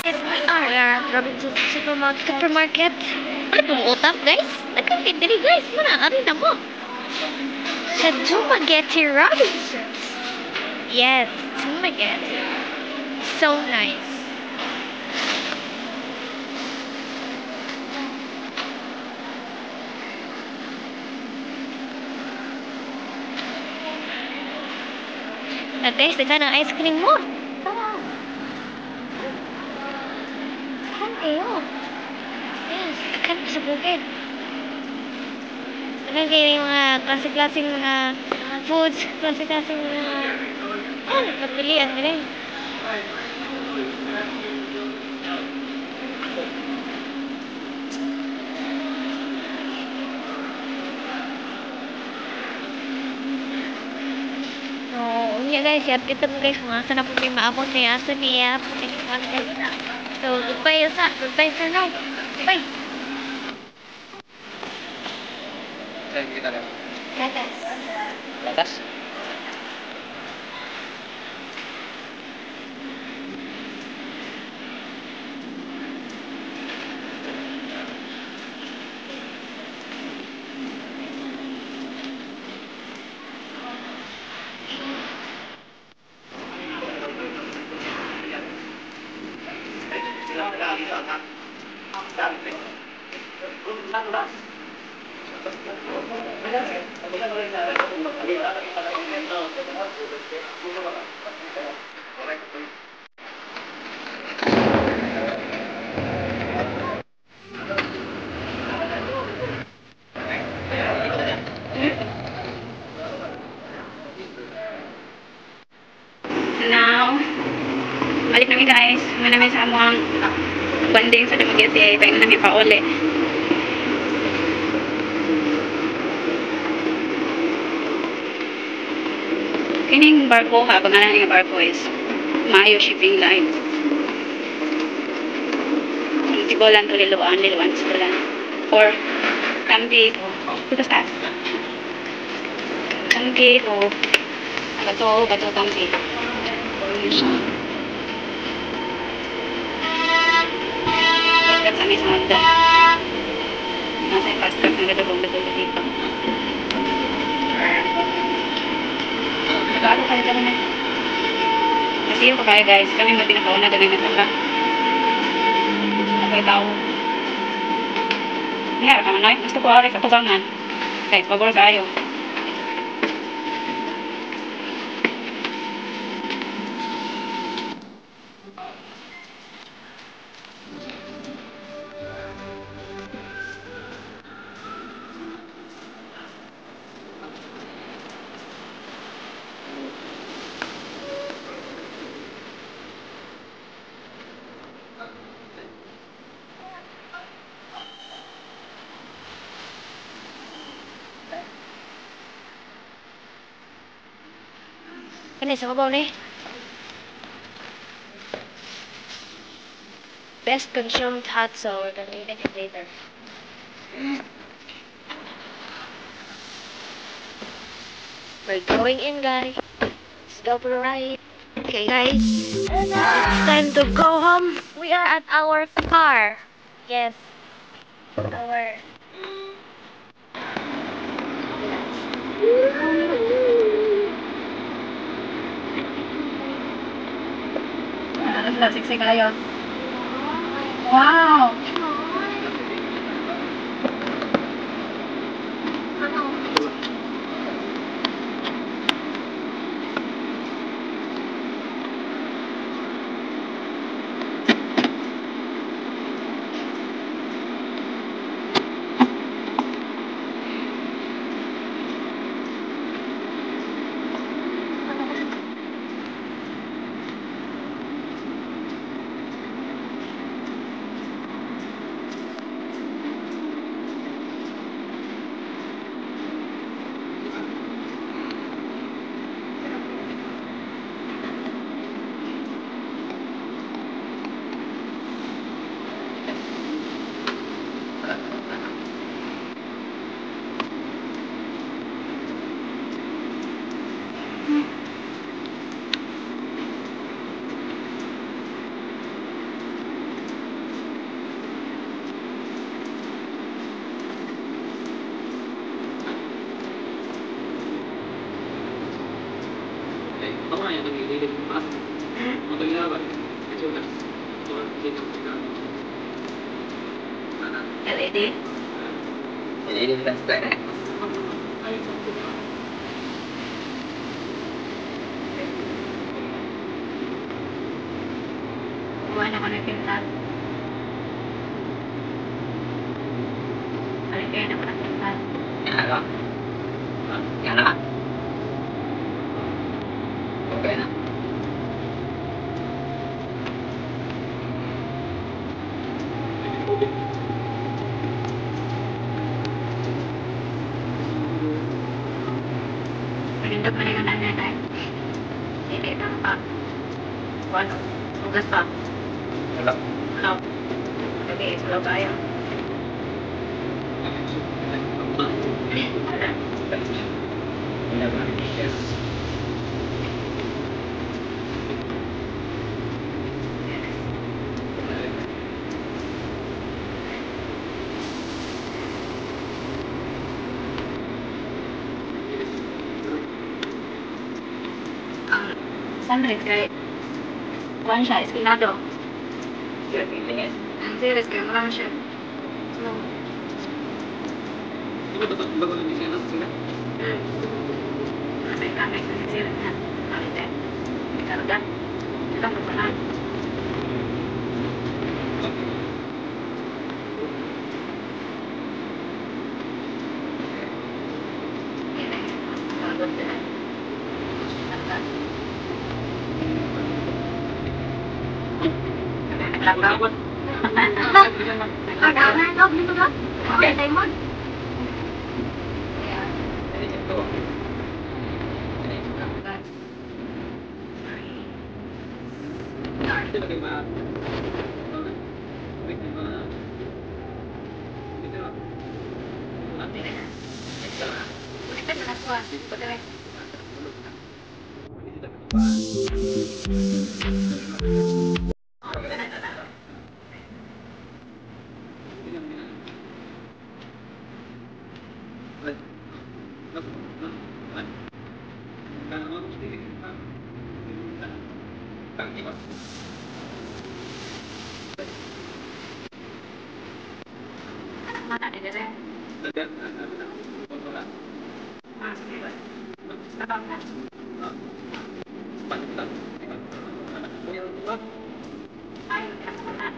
Yes, we are Robinson Supermarket. Ano pong utap, guys? Nagkakindiri, guys. Ano na mo? Sa Dumaguete Robinsons. Yes, Dumaguete. So nice. Guys, dagan ang ice cream mo. Tara. Dagan kayo. Yes, dagan sa bukid. Dagan kayo yung mga klase-klaseng mga foods, klase-klaseng mga magpilian nila eh. Yeah guys, update mo guys kung asa na po may maabot kay asa niya po guys. So, goodbye for now. Goodbye. Saan kita lang? Gatas. Gatas? Now, balik namin guys. Muna namin sa among banding sa Dumaguete. Tayo na namin pauli. Kining barko ha, pangalan ng barko is Mayo Shipping Line. Tibolan to Liluan Sibulan. Or Tampi to Putas Taas. Tampi to Bato Tampi. Paskat kami sa Honda. Nasa yung paskat ng gadulong dito. Nag-aalo kayo dyan na. Kasi yung kaya guys, kami mo pinakauna dyan na saka. Nakay tao. Nihara ka man, gusto ko aray sa tubangan. Guys, pabor kayo. Kani sa mabaw ni. Best consumed hot sour than even later. We're going in, guys. Let's go for a ride. Okay, guys. It's time to go home. We are at our car. Yes. Our... Siksik kayo. Wow! LED? Ini kan sudah. Buwan ako ng pintas. Balik kayo na ako ng pintas. Yan na. Yan na. Okay na. Pinindot na yung nanay tayo. Hindi lang pa. Buwan. Ugas pa. Wala. Ano? Lagi, sulaw tayo. Ini apa? Ang sunrise kay buwan siya, eskinado. Ang series kay marami siya. Slow. Masay kamay sa series na. Alite. Ikarga. Ito ang pasahan. Pagod sila. Nagkas. Naglakaw. Nag-log dito ba? Okay, Diamond. Mata ni Dere. Nakam na. Ayaw niya ako na.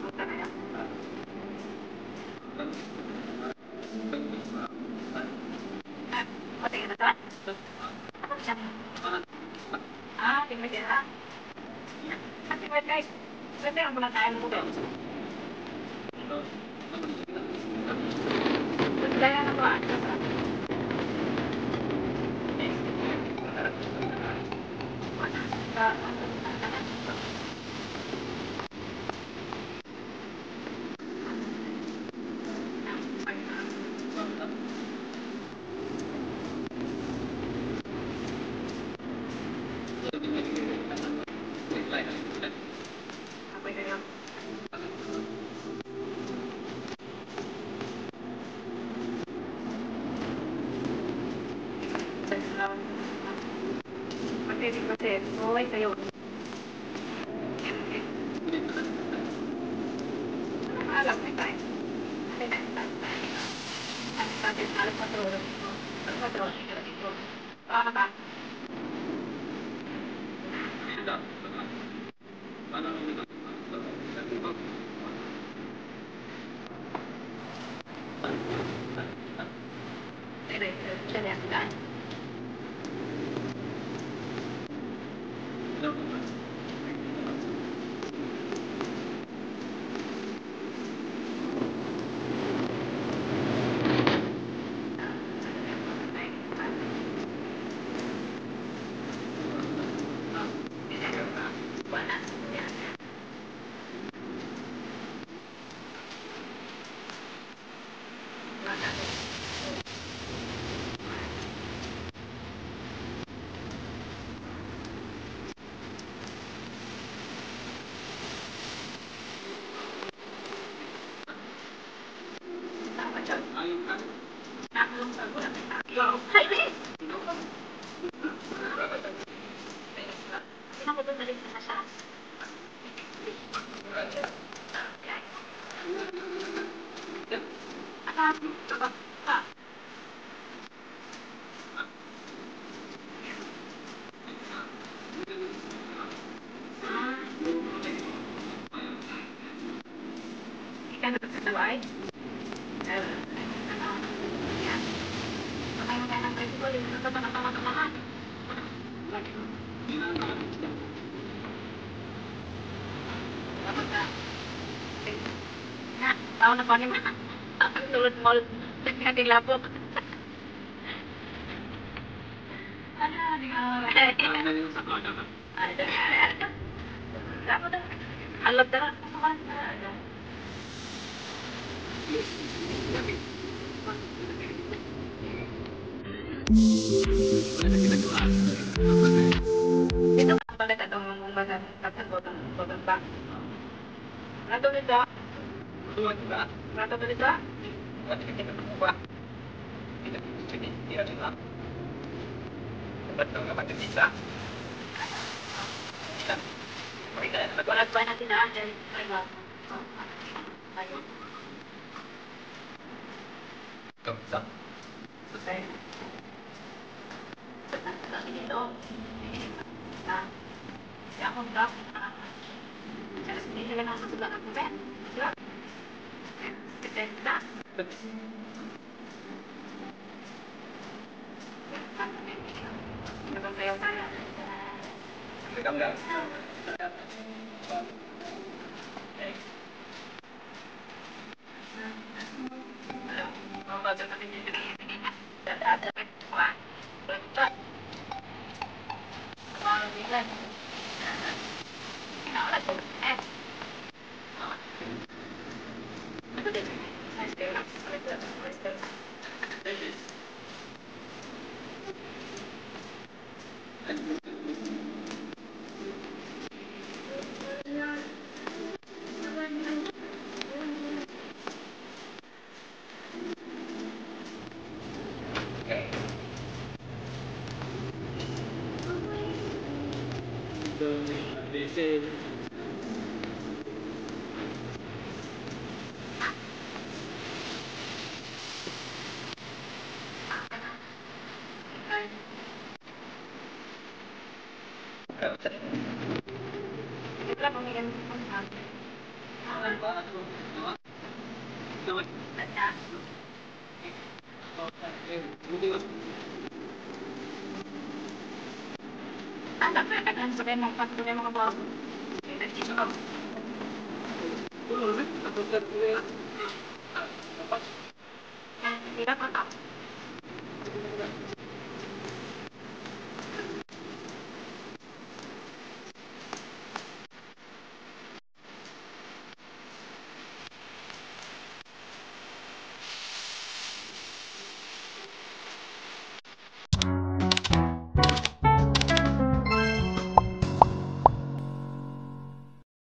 Punta na yan. O, tingin na to. Ano siya? Tingin siya. Tingin guys. Pwede ang mga tayo mo to. Kaya na ba? Apa itu? Masih, mulai kayo. Alam na tayo. Ang tatin, alam patrol. Ang patrol, dito. Paano ba? Siya na yung daan. Ako doon balik sa siya. Ikan buhay. Ay, magandang kayo ko. Ito pa nakakamahan. Na, tao na pa ni ma. Ang tulad mo. Hindi labok. Alam na. Dito ka pala tatong mga bababa. Nato nito. Nato nito. Walag ba natin na dahil ayun. Okay. Dito. Ya ako drop. Jadi sendiri kan aku sudah aku kan. Sudah. Kita dah. Kita saya saya. Sabihin mo, patuloy mga bago. Tidak,